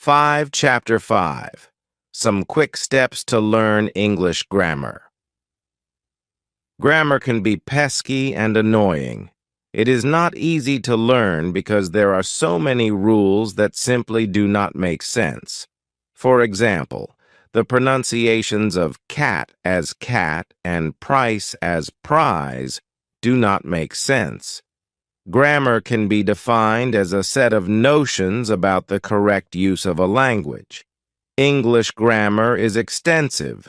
Chapter 5. Some quick steps to learn English grammar. Grammar can be pesky and annoying. It is not easy to learn because there are so many rules that simply do not make sense. For example, the pronunciations of cat as cat and price as prize do not make sense. Grammar can be defined as a set of notions about the correct use of a language. English grammar is extensive.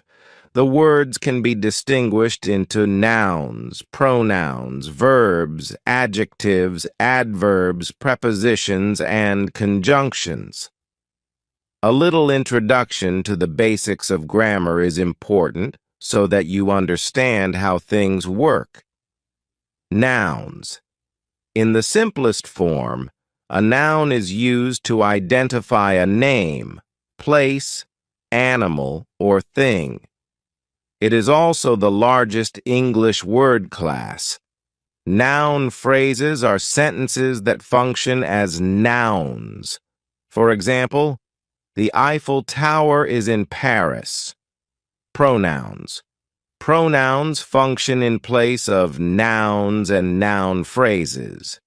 The words can be distinguished into nouns, pronouns, verbs, adjectives, adverbs, prepositions, and conjunctions. A little introduction to the basics of grammar is important so that you understand how things work. Nouns. In the simplest form, a noun is used to identify a name, place, animal, or thing. It is also the largest English word class. Noun phrases are sentences that function as nouns. For example, the Eiffel Tower is in Paris. Pronouns. Pronouns function in place of nouns and noun phrases.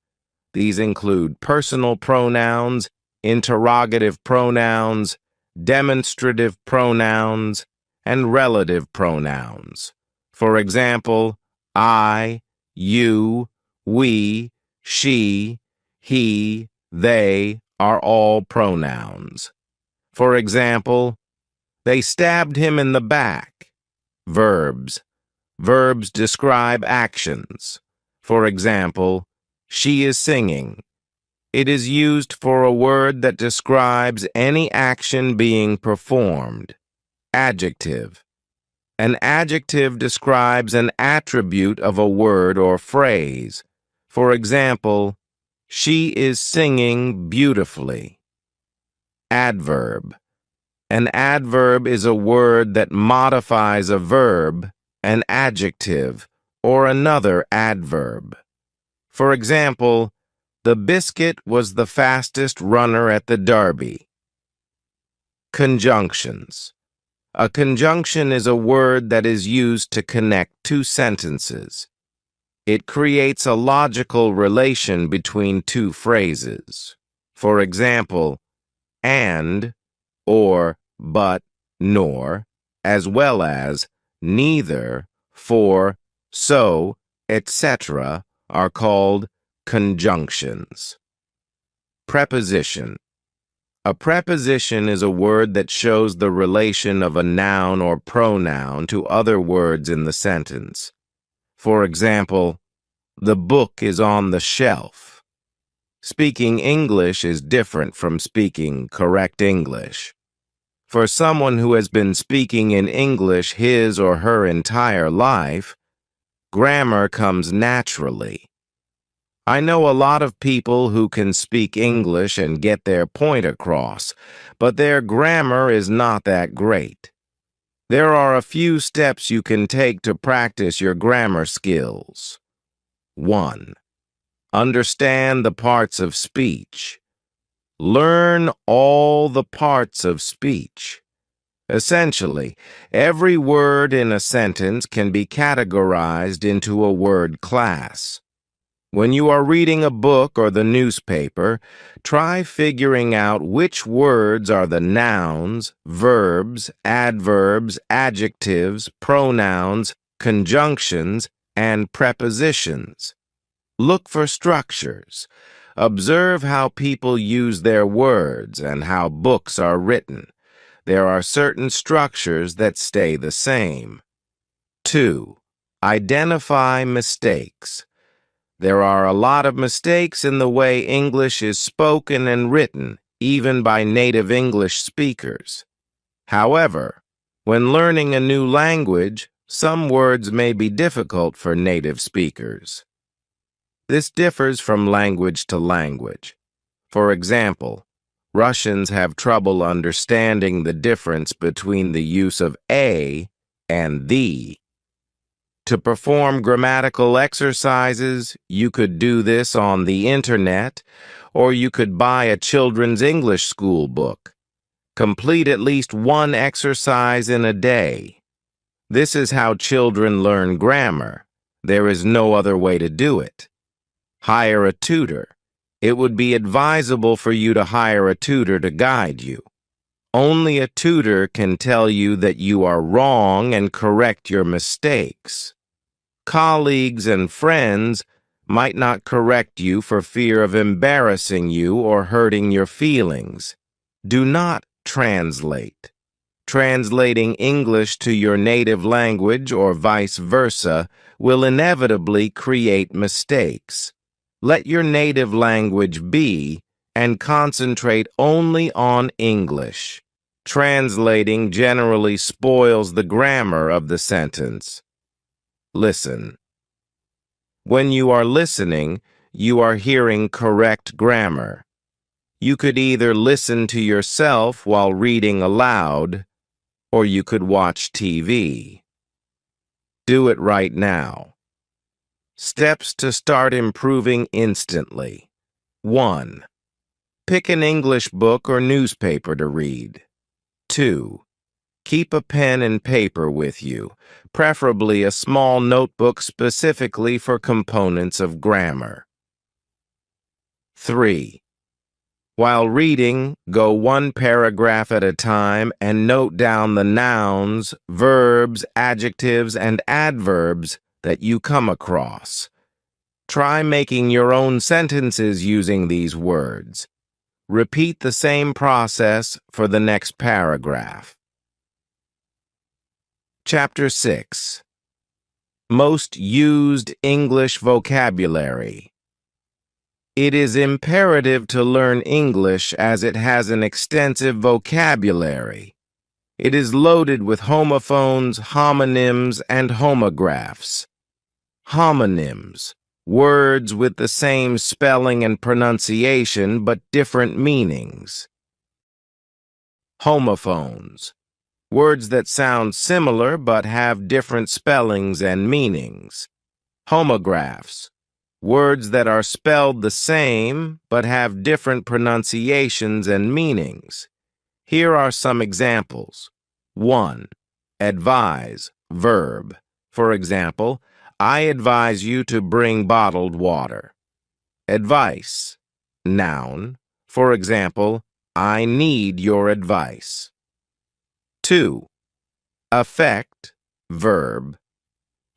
These include personal pronouns, interrogative pronouns, demonstrative pronouns, and relative pronouns. For example, I, you, we, she, he, they are all pronouns. For example, they stabbed him in the back. Verbs. Verbs describe actions. For example, she is singing. It is used for a word that describes any action being performed. Adjective. An adjective describes an attribute of a word or phrase. For example, she is singing beautifully. Adverb. An adverb is a word that modifies a verb, an adjective, or another adverb. For example, the biscuit was the fastest runner at the derby. Conjunctions. A conjunction is a word that is used to connect two sentences. It creates a logical relation between two phrases. For example, and, or, but, nor, as well as neither, for, so, etc. are called conjunctions. Preposition. A preposition is a word that shows the relation of a noun or pronoun to other words in the sentence. For example, the book is on the shelf. Speaking English is different from speaking correct English. For someone who has been speaking in English his or her entire life, grammar comes naturally. I know a lot of people who can speak English and get their point across, but their grammar is not that great. There are a few steps you can take to practice your grammar skills. 1. Understand the parts of speech. Learn all the parts of speech. Essentially, every word in a sentence can be categorized into a word class. When you are reading a book or the newspaper, try figuring out which words are the nouns, verbs, adverbs, adjectives, pronouns, conjunctions, and prepositions. Look for structures. Observe how people use their words and how books are written. There are certain structures that stay the same. 2. Identify mistakes. There are a lot of mistakes in the way English is spoken and written, even by native English speakers. However, when learning a new language, some words may be difficult for native speakers. This differs from language to language. For example, Russians have trouble understanding the difference between the use of a and the. To perform grammatical exercises, you could do this on the internet, or you could buy a children's English school book. Complete at least one exercise in a day. This is how children learn grammar. There is no other way to do it. Hire a tutor. It would be advisable for you to hire a tutor to guide you. Only a tutor can tell you that you are wrong and correct your mistakes. Colleagues and friends might not correct you for fear of embarrassing you or hurting your feelings. Do not translate. Translating English to your native language or vice versa will inevitably create mistakes. Let your native language be and concentrate only on English. Translating generally spoils the grammar of the sentence. Listen. When you are listening, you are hearing correct grammar. You could either listen to yourself while reading aloud, or you could watch TV. Do it right now. Steps to start improving instantly. 1. Pick an English book or newspaper to read. 2. Keep a pen and paper with you, preferably a small notebook specifically for components of grammar. 3. While reading, go one paragraph at a time and note down the nouns, verbs, adjectives, and adverbs that you come across. Try making your own sentences using these words. Repeat the same process for the next paragraph. Chapter 6. Most used English vocabulary. It is imperative to learn English as it has an extensive vocabulary. It is loaded with homophones, homonyms, and homographs. Homonyms, words with the same spelling and pronunciation but different meanings. Homophones, words that sound similar but have different spellings and meanings. Homographs, words that are spelled the same but have different pronunciations and meanings. Here are some examples. 1. Advise, verb. For example, I advise you to bring bottled water. Advice, noun. For example, I need your advice. 2. Affect, verb.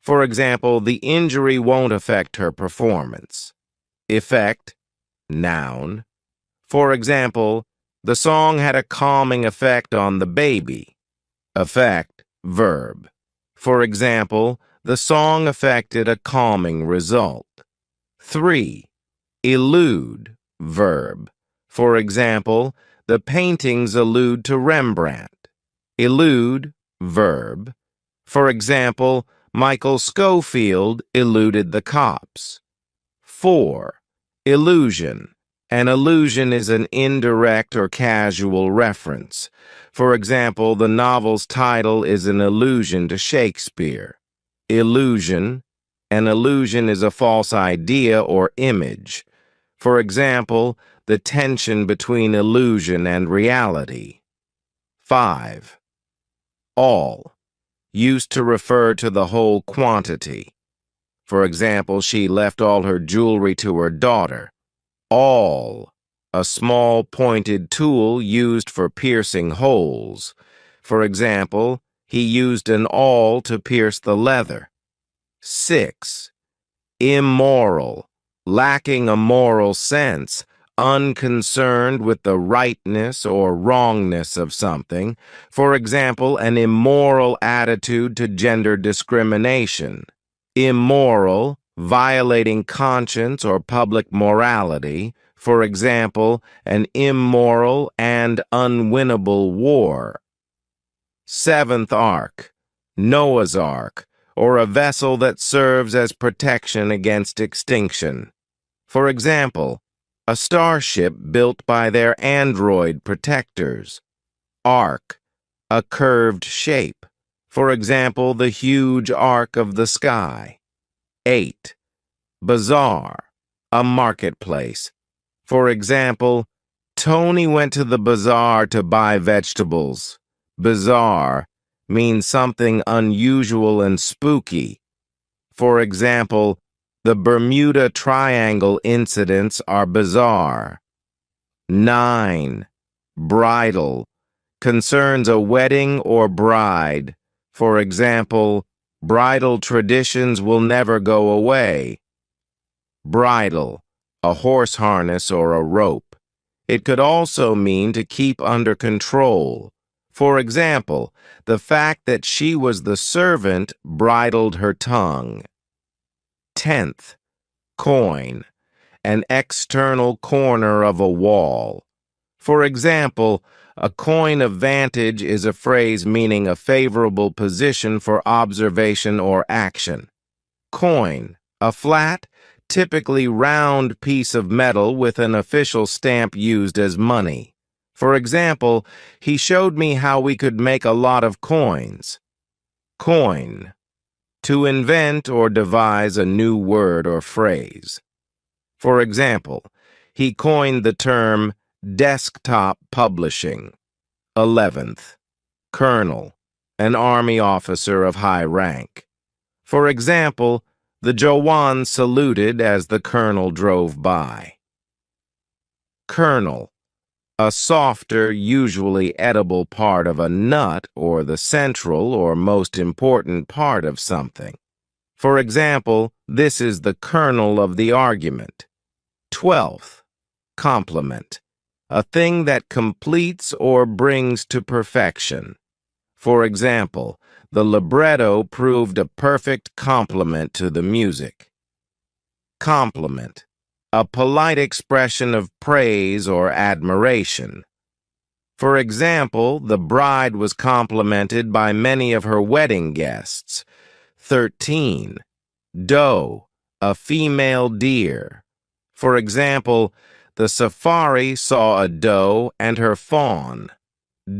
For example, the injury won't affect her performance. Effect, noun. For example, the song had a calming effect on the baby. Affect, verb. For example, the song affected a calming result. 3. Allude, verb. For example, the paintings allude to Rembrandt. Allude, verb. For example, Michael Scofield eluded the cops. 4. Illusion. An allusion is an indirect or casual reference. For example, the novel's title is an allusion to Shakespeare. Illusion. An illusion is a false idea or image. For example, the tension between illusion and reality. 5. All. Used to refer to the whole quantity. For example, she left all her jewelry to her daughter. Awl, a small pointed tool used for piercing holes. For example, he used an awl to pierce the leather. 6. Immoral, lacking a moral sense, unconcerned with the rightness or wrongness of something. For example, an immoral attitude to gender discrimination. Immoral, violating conscience or public morality. For example, an immoral and unwinnable war. 7th Ark, Noah's Ark, or a vessel that serves as protection against extinction. For example, a starship built by their android protectors. Arc, a curved shape. For example, the huge arc of the sky. 8. Bazaar, a marketplace. For example, Tony went to the bazaar to buy vegetables. Bizarre means something unusual and spooky. For example, the Bermuda Triangle incidents are bizarre. 9. Bridal concerns a wedding or bride. For example, bridal traditions will never go away. Bridle, a horse harness or a rope. It could also mean to keep under control. For example, the fact that she was the servant bridled her tongue. 10th. Coin, an external corner of a wall. For example, a coign of vantage is a phrase meaning a favorable position for observation or action. Coin, a flat, typically round piece of metal with an official stamp used as money. For example, he showed me how we could make a lot of coins. Coin, to invent or devise a new word or phrase. For example, he coined the term desktop publishing. 11th. Colonel, an army officer of high rank. For example, the Jowan saluted as the colonel drove by. Kernel, a softer, usually edible part of a nut or the central or most important part of something. For example, this is the kernel of the argument. 12th. Complement, a thing that completes or brings to perfection. For example, the libretto proved a perfect complement to the music. Compliment, a polite expression of praise or admiration. For example, the bride was complimented by many of her wedding guests. 13. Doe, a female deer. For example, the safari saw a doe and her fawn.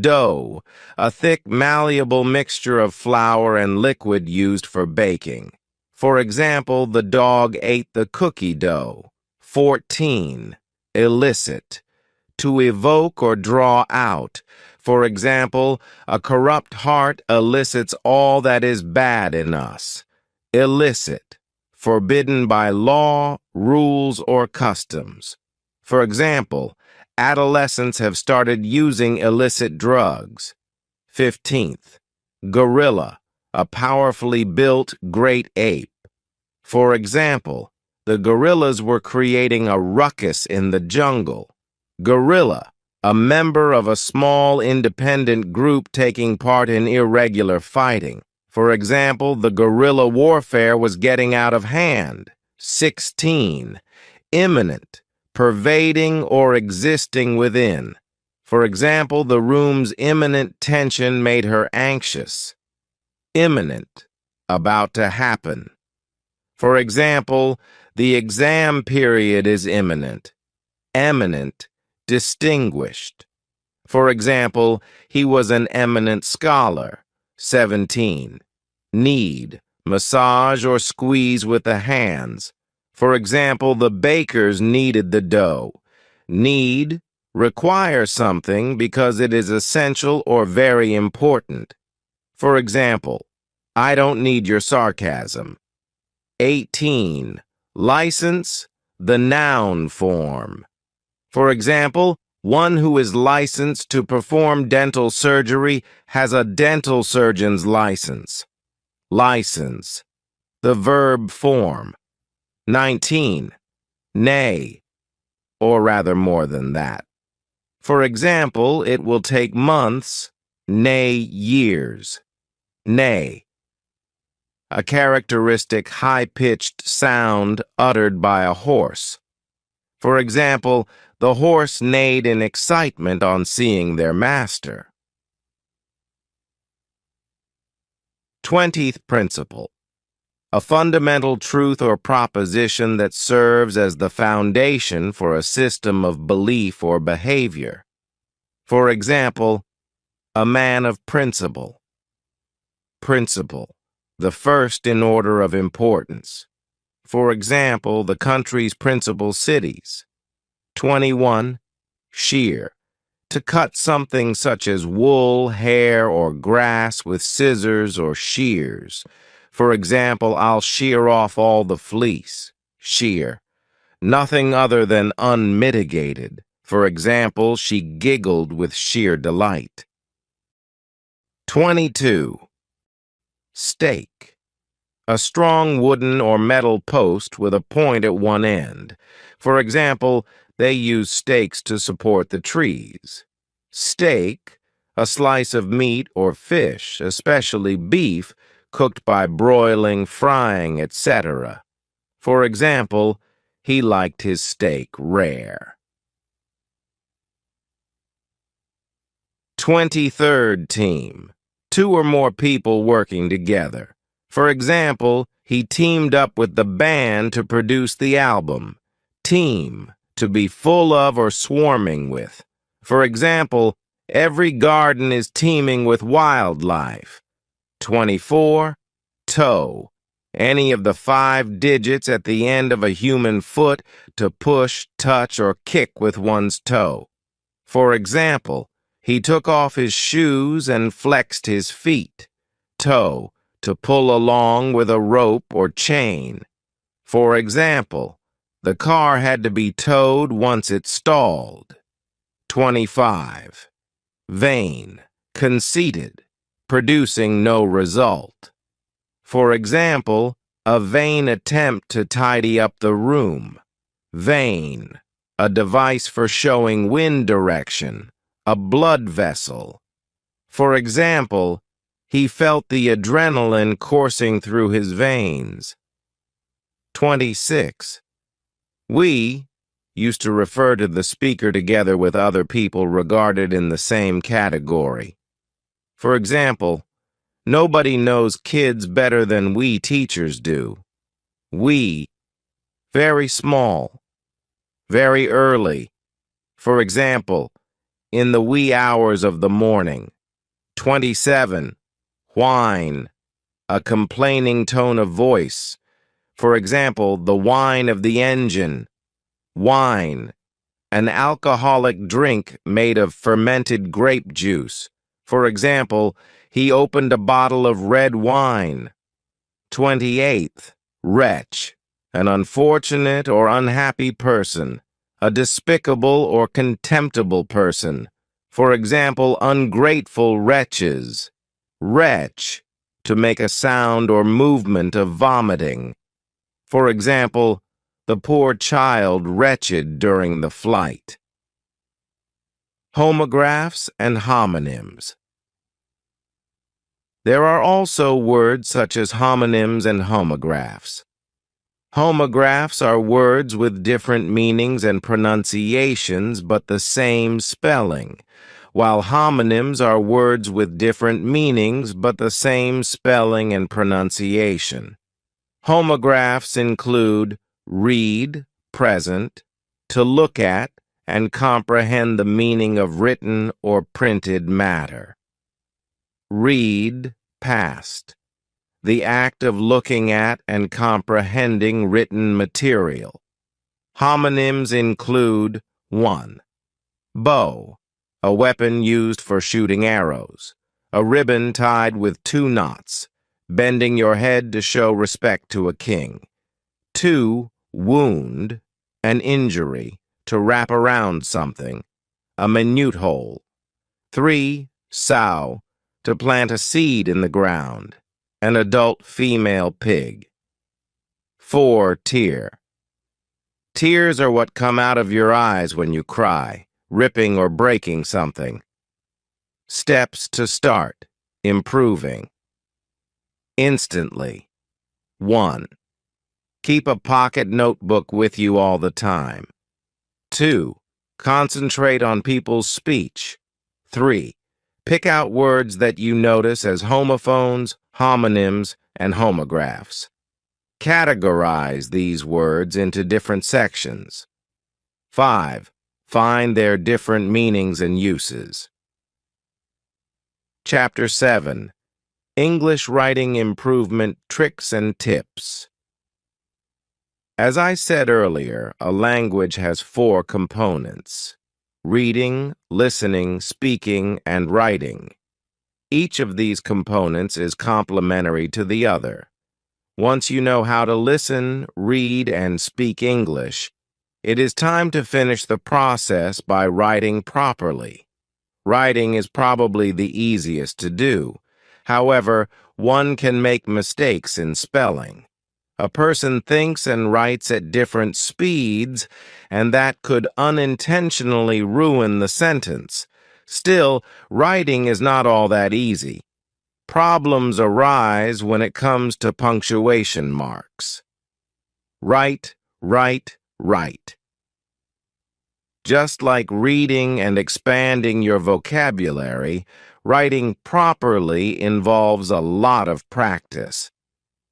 Dough, a thick, malleable mixture of flour and liquid used for baking. For example, the dog ate the cookie dough. 14. Elicit, to evoke or draw out. For example, a corrupt heart elicits all that is bad in us. Illicit, forbidden by law, rules, or customs. For example, adolescents have started using illicit drugs. 15th. Gorilla, a powerfully built great ape. For example, the gorillas were creating a ruckus in the jungle. Gorilla, a member of a small independent group taking part in irregular fighting. For example, the guerrilla warfare was getting out of hand. 16. Imminent, pervading or existing within. For example, the room's imminent tension made her anxious. Imminent, about to happen. For example, the exam period is imminent. Eminent, distinguished. For example, he was an eminent scholar. 17. Knead, massage or squeeze with the hands. For example, the bakers kneaded the dough. Need, require something because it is essential or very important. For example, I don't need your sarcasm. 18. License, the noun form. For example, one who is licensed to perform dental surgery has a dental surgeon's license. License, the verb form. 19. Nay, or rather more than that. For example, it will take months, nay years. Nay, a characteristic high-pitched sound uttered by a horse. For example, the horse neighed in excitement on seeing their master. 20th principle. A fundamental truth or proposition that serves as the foundation for a system of belief or behavior. For example, a man of principle. Principle, the first in order of importance. For example, the country's principal cities. 21. shear. To cut something such as wool, hair, or grass with scissors or shears. For example, I'll shear off all the fleece. Shear. Nothing other than unmitigated. For example, she giggled with sheer delight. 22. Stake. A strong wooden or metal post with a point at one end. For example, they use stakes to support the trees. Steak, a slice of meat or fish, especially beef, cooked by broiling, frying, etc. For example, he liked his steak rare. 23rd team. Two or more people working together. For example, he teamed up with the band to produce the album. Team, to be full of or swarming with. For example, every garden is teeming with wildlife. 24. Toe. Any of the 5 digits at the end of a human foot to push, touch, or kick with one's toe. For example, he took off his shoes and flexed his feet. Toe, to pull along with a rope or chain. For example, the car had to be towed once it stalled. 25. Vain, conceited, producing no result. For example, a vain attempt to tidy up the room. Vane, a device for showing wind direction, a blood vessel. For example, he felt the adrenaline coursing through his veins. 26. We used to refer to the speaker together with other people regarded in the same category. For example, nobody knows kids better than we teachers do. We, very small, very early. For example, in the wee hours of the morning. 27. Whine, a complaining tone of voice. For example, the whine of the engine. Wine, an alcoholic drink made of fermented grape juice. For example, he opened a bottle of red wine. 28th. Wretch, an unfortunate or unhappy person, a despicable or contemptible person. For example, ungrateful wretches. Wretch, to make a sound or movement of vomiting. For example, the poor child wretched during the flight. Homographs and homonyms. There are also words such as homonyms and homographs. Homographs are words with different meanings and pronunciations but the same spelling, while homonyms are words with different meanings but the same spelling and pronunciation. Homographs include read, present, to look at and comprehend the meaning of written or printed matter. Read, past, the act of looking at and comprehending written material. Homonyms include 1. Bow, a weapon used for shooting arrows, a ribbon tied with 2 knots, bending your head to show respect to a king. 2. Wound, an injury, to wrap around something, a minute hole. 3. Sow, to plant a seed in the ground, an adult female pig. 4. Tear. Tears are what come out of your eyes when you cry, ripping or breaking something. Steps to start, improving. Instantly. 1. Keep a pocket notebook with you all the time. 2. Concentrate on people's speech. 3. Pick out words that you notice as homophones, homonyms, and homographs. Categorize these words into different sections. 5. Find their different meanings and uses. Chapter 7. English Writing Improvement Tricks and Tips. As I said earlier, a language has 4 components. reading, listening, speaking, and writing. Each of these components is complementary to the other. Once you know how to listen, read, and speak English, it is time to finish the process by writing properly. Writing is probably the easiest to do. However, one can make mistakes in spelling. A person thinks and writes at different speeds, and that could unintentionally ruin the sentence. Still, writing is not all that easy. Problems arise when it comes to punctuation marks. Write, write, write. Just like reading and expanding your vocabulary, writing properly involves a lot of practice.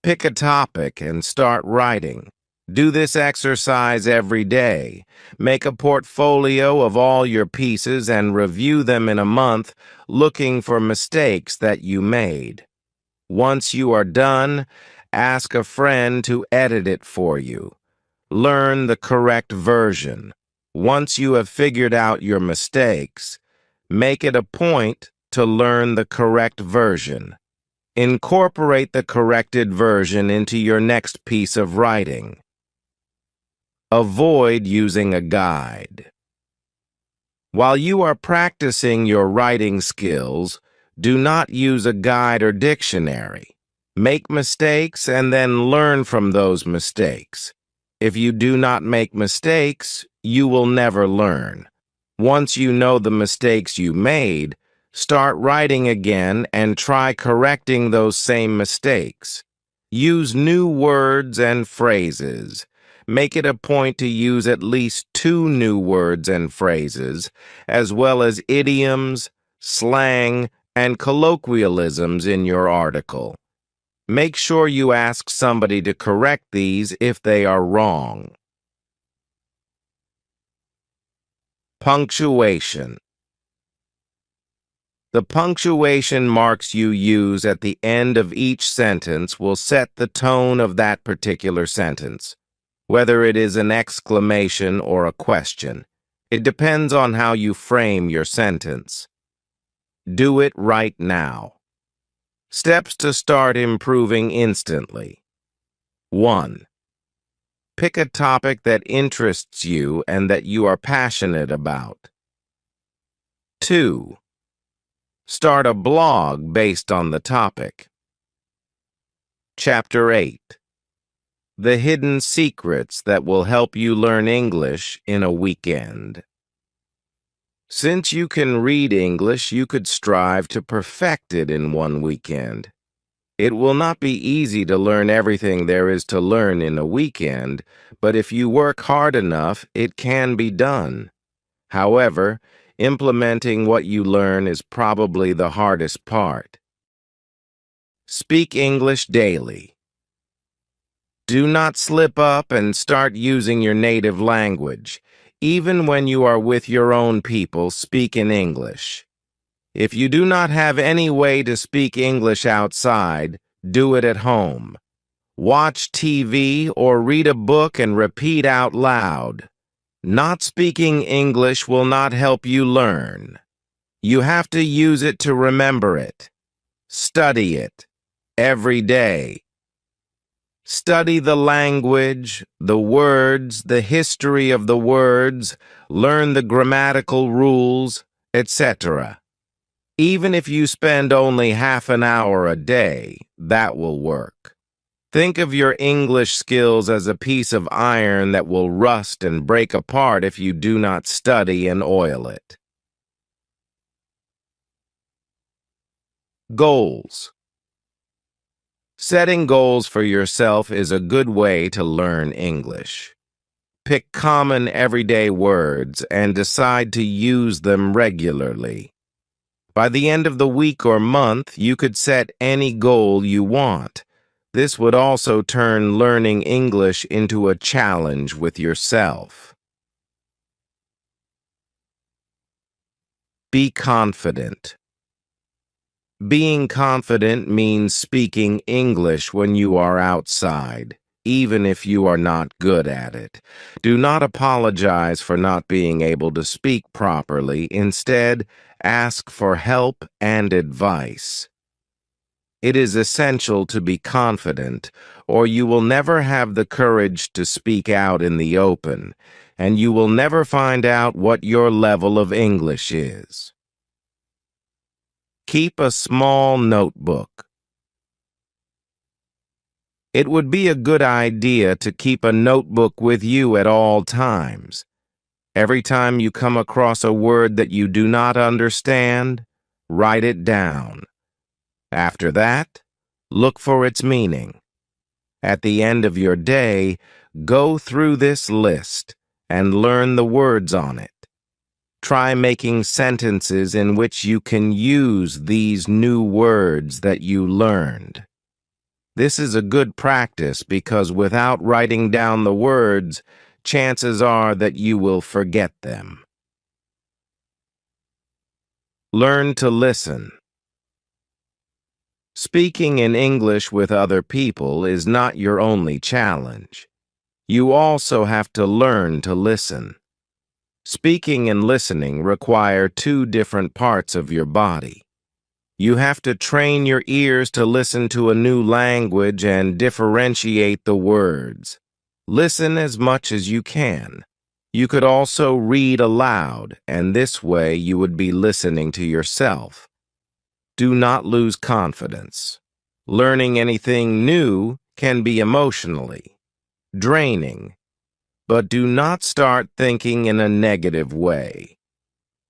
Pick a topic and start writing. Do this exercise every day. Make a portfolio of all your pieces and review them in a month, looking for mistakes that you made. Once you are done, ask a friend to edit it for you. Learn the correct version. Once you have figured out your mistakes, make it a point to learn the correct version. Incorporate the corrected version into your next piece of writing. Avoid using a guide. While you are practicing your writing skills, do not use a guide or dictionary. Make mistakes and then learn from those mistakes. If you do not make mistakes, you will never learn. Once you know the mistakes you made, start writing again and try correcting those same mistakes. Use new words and phrases. Make it a point to use at least 2 new words and phrases, as well as idioms, slang, and colloquialisms in your article. Make sure you ask somebody to correct these if they are wrong. Punctuation. The punctuation marks you use at the end of each sentence will set the tone of that particular sentence, whether it is an exclamation or a question. It depends on how you frame your sentence. Do it right now. Steps to start improving instantly. 1. Pick a topic that interests you and that you are passionate about. 2. Start a blog based on the topic. Chapter 8. The hidden secrets that will help you learn English in a weekend. Since you can read English, you could strive to perfect it in one weekend. It will not be easy to learn everything there is to learn in a weekend, but if you work hard enough, it can be done. However, implementing what you learn is probably the hardest part. Speak English daily. Do not slip up and start using your native language. Even when you are with your own people, speak in English. If you do not have any way to speak English outside, do it at home. Watch TV or read a book and repeat out loud. Not speaking English will not help you learn. You have to use it to remember it. Study it every day. Study the language, the words, the history of the words, learn the grammatical rules, etc. Even if you spend only half an hour a day, that will work. Think of your English skills as a piece of iron that will rust and break apart if you do not study and oil it. Goals. Setting goals for yourself is a good way to learn English. Pick common everyday words and decide to use them regularly. By the end of the week or month, you could set any goal you want. This would also turn learning English into a challenge with yourself. Be confident. Being confident means speaking English when you are outside. even if you are not good at it. Do not apologize for not being able to speak properly. Instead, ask for help and advice. It is essential to be confident, or you will never have the courage to speak out in the open, and you will never find out what your level of English is. Keep a small notebook. It would be a good idea to keep a notebook with you at all times. Every time you come across a word that you do not understand, write it down. After that, look for its meaning. At the end of your day, go through this list and learn the words on it. Try making sentences in which you can use these new words that you learned. This is a good practice because without writing down the words, chances are that you will forget them. Learn to listen. Speaking in English with other people is not your only challenge. You also have to learn to listen. Speaking and listening require two different parts of your body. You have to train your ears to listen to a new language and differentiate the words. Listen as much as you can. You could also read aloud, and this way you would be listening to yourself. Do not lose confidence. Learning anything new can be emotionally draining, but do not start thinking in a negative way.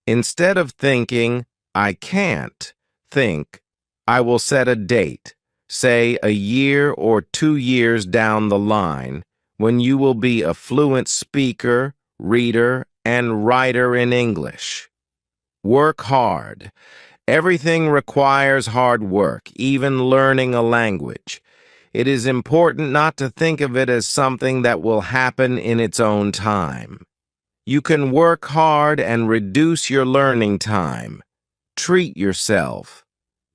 Instead of thinking, I can't, think, I will set a date, say a year or 2 years down the line, when you will be a fluent speaker, reader, and writer in English. Work hard. Everything requires hard work, even learning a language. It is important not to think of it as something that will happen in its own time. You can work hard and reduce your learning time. Treat yourself.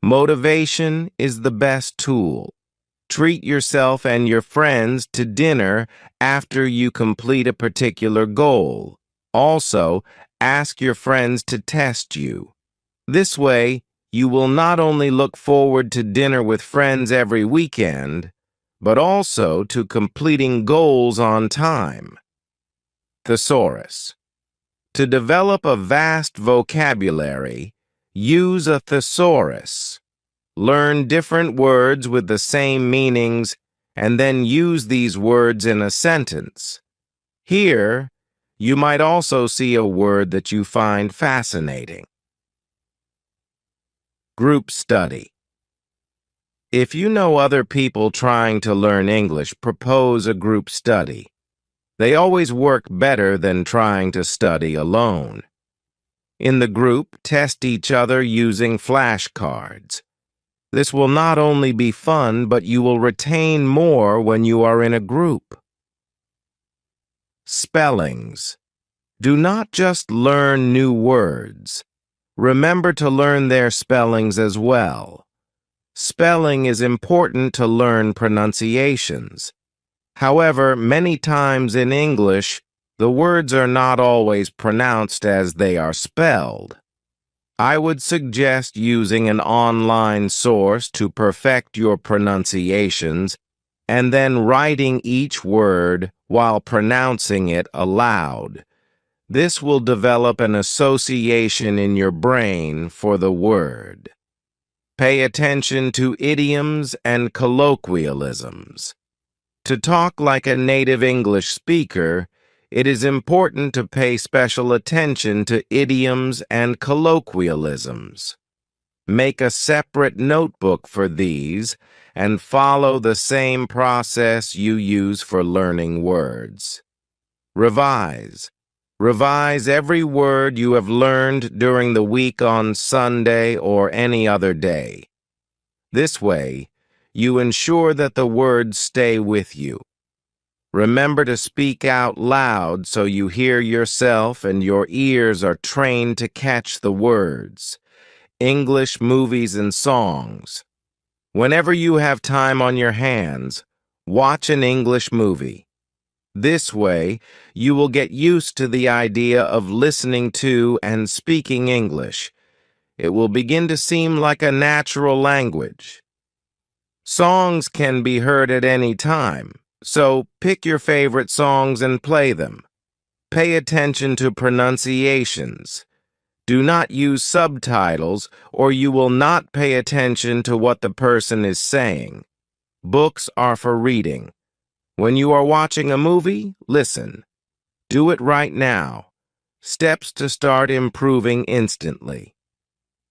Motivation is the best tool. Treat yourself and your friends to dinner after you complete a particular goal. Also, ask your friends to test you. This way, you will not only look forward to dinner with friends every weekend, but also to completing goals on time. Thesaurus. To develop a vast vocabulary, use a thesaurus. Learn different words with the same meanings and then use these words in a sentence. Here, you might also see a word that you find fascinating. Group study. If you know other people trying to learn English, propose a group study. They always work better than trying to study alone. In the group, test each other using flashcards. This will not only be fun, but you will retain more when you are in a group. Spellings. Do not just learn new words. Remember to learn their spellings as well. Spelling is important to learn pronunciations. However, many times in English, the words are not always pronounced as they are spelled. I would suggest using an online source to perfect your pronunciations and then writing each word while pronouncing it aloud. This will develop an association in your brain for the word. Pay attention to idioms and colloquialisms. To talk like a native English speaker, it is important to pay special attention to idioms and colloquialisms. Make a separate notebook for these and follow the same process you use for learning words. Revise. Revise every word you have learned during the week on Sunday or any other day. This way, you ensure that the words stay with you. Remember to speak out loud so you hear yourself and your ears are trained to catch the words. English movies and songs. Whenever you have time on your hands, Watch an English movie. This way, you will get used to the idea of listening to and speaking English. It will begin to seem like a natural language. Songs can be heard at any time, so pick your favorite songs and play them. Pay attention to pronunciations. Do not use subtitles, or you will not pay attention to what the person is saying. Books are for reading. When you are watching a movie, listen. Do it right now. Steps to start improving instantly.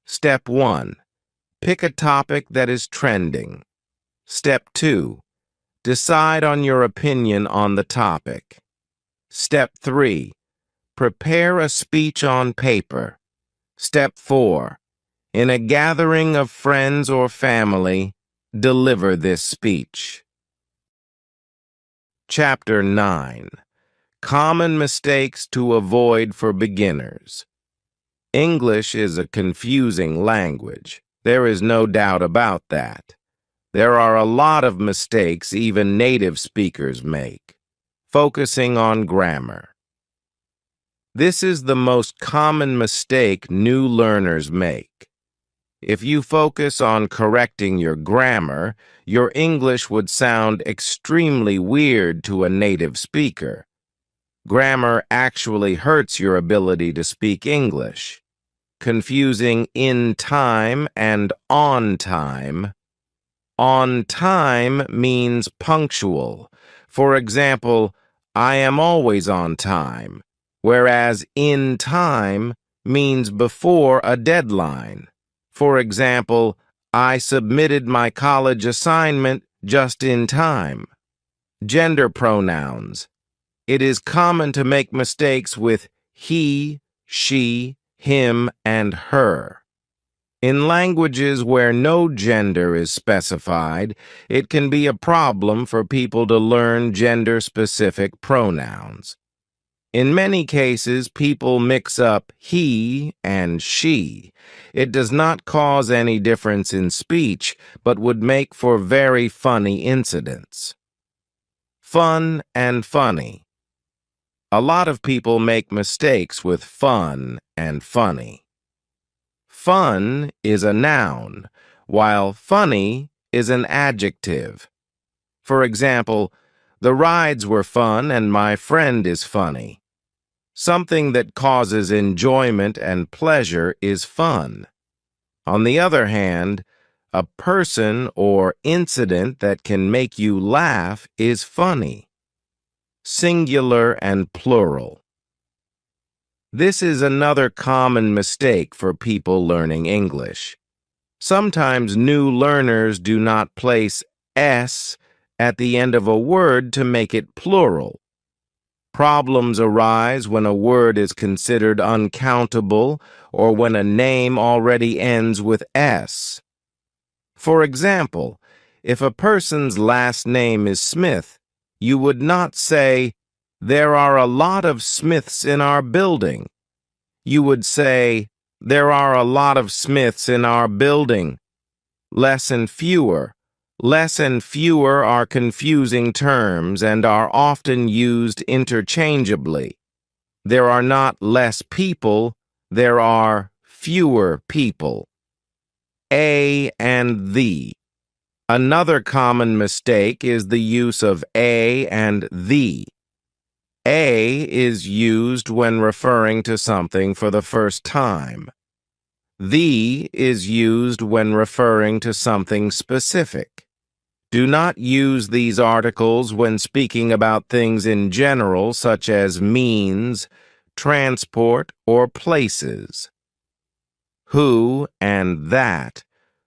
Step 1. Pick a topic that is trending. Step 2. Decide on your opinion on the topic. Step 3. Prepare a speech on paper. Step 4. In a gathering of friends or family, deliver this speech. Chapter 9. Common mistakes to avoid for beginners. English is a confusing language. There is no doubt about that. There are a lot of mistakes even native speakers make. Focusing on grammar. This is the most common mistake new learners make. If you focus on correcting your grammar, your English would sound extremely weird to a native speaker. Grammar actually hurts your ability to speak English. Confusing in time and on time. On time means punctual. For example, I am always on time, whereas in time means before a deadline. For example, I submitted my college assignment just in time. Gender pronouns. It is common to make mistakes with he, she, him, and her. In languages where no gender is specified, it can be a problem for people to learn gender-specific pronouns. In many cases, people mix up he and she. It does not cause any difference in speech, but would make for very funny incidents. Fun and funny. A lot of people make mistakes with fun and funny. Fun is a noun, while funny is an adjective. For example, the rides were fun and my friend is funny. Something that causes enjoyment and pleasure is fun. On the other hand, a person or incident that can make you laugh is funny. Singular and plural. This is another common mistake for people learning English. Sometimes new learners do not place S at the end of a word to make it plural. Problems arise when a word is considered uncountable or when a name already ends with S. For example, if a person's last name is Smith, you would not say, "There are a lot of Smiths in our building." You would say, "There are a lot of Smiths in our building." Less and fewer. Less and fewer are confusing terms and are often used interchangeably. There are not less people, there are fewer people. A and the. Another common mistake is the use of a and the. A is used when referring to something for the first time. The is used when referring to something specific. Do not use these articles when speaking about things in general, such as means, transport, or places. Who and that.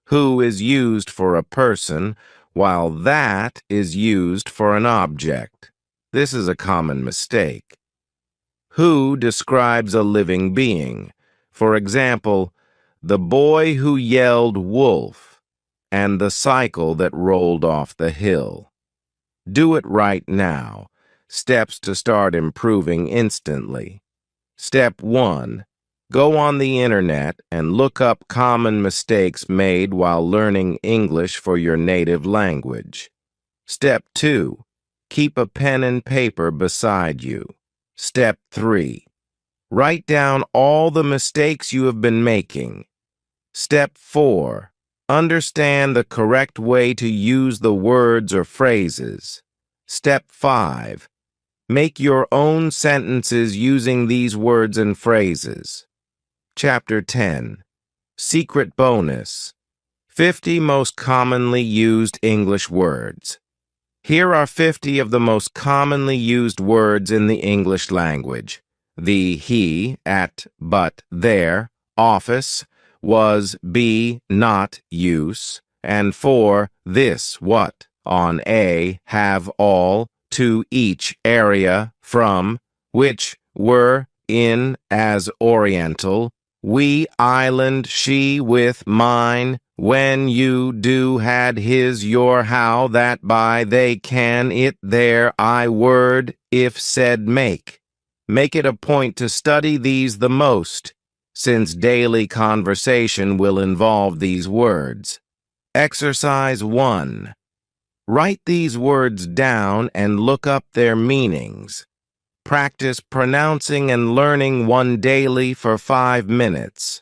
Who is used for a person, while that is used for an object. This is a common mistake. Who describes a living being. For example, the boy who yelled wolf and the cycle that rolled off the hill. Do it right now. Steps to start improving instantly. Step 1. Go on the internet and look up common mistakes made while learning English for your native language. Step 2. Keep a pen and paper beside you. Step 3. Write down all the mistakes you have been making. Step 4. Understand the correct way to use the words or phrases. Step 5. Make your own sentences using these words and phrases. Chapter 10. Secret bonus. 50 most commonly used English words. Here are 50 of the most commonly used words in the English language. The he, at, but, there, office, was, be, not, use, and for, this, what, on, a, have, all, to, each, area, from, which, were, in, as, oriental, we, island, she, with, mine, when, you, do, had, his, your, how, that, by, they, can, it, their, I, word, if, said, make. Make it a point to study these the most, since daily conversation will involve these words. Exercise 1. Write these words down and look up their meanings. Practice pronouncing and learning one daily for 5 minutes.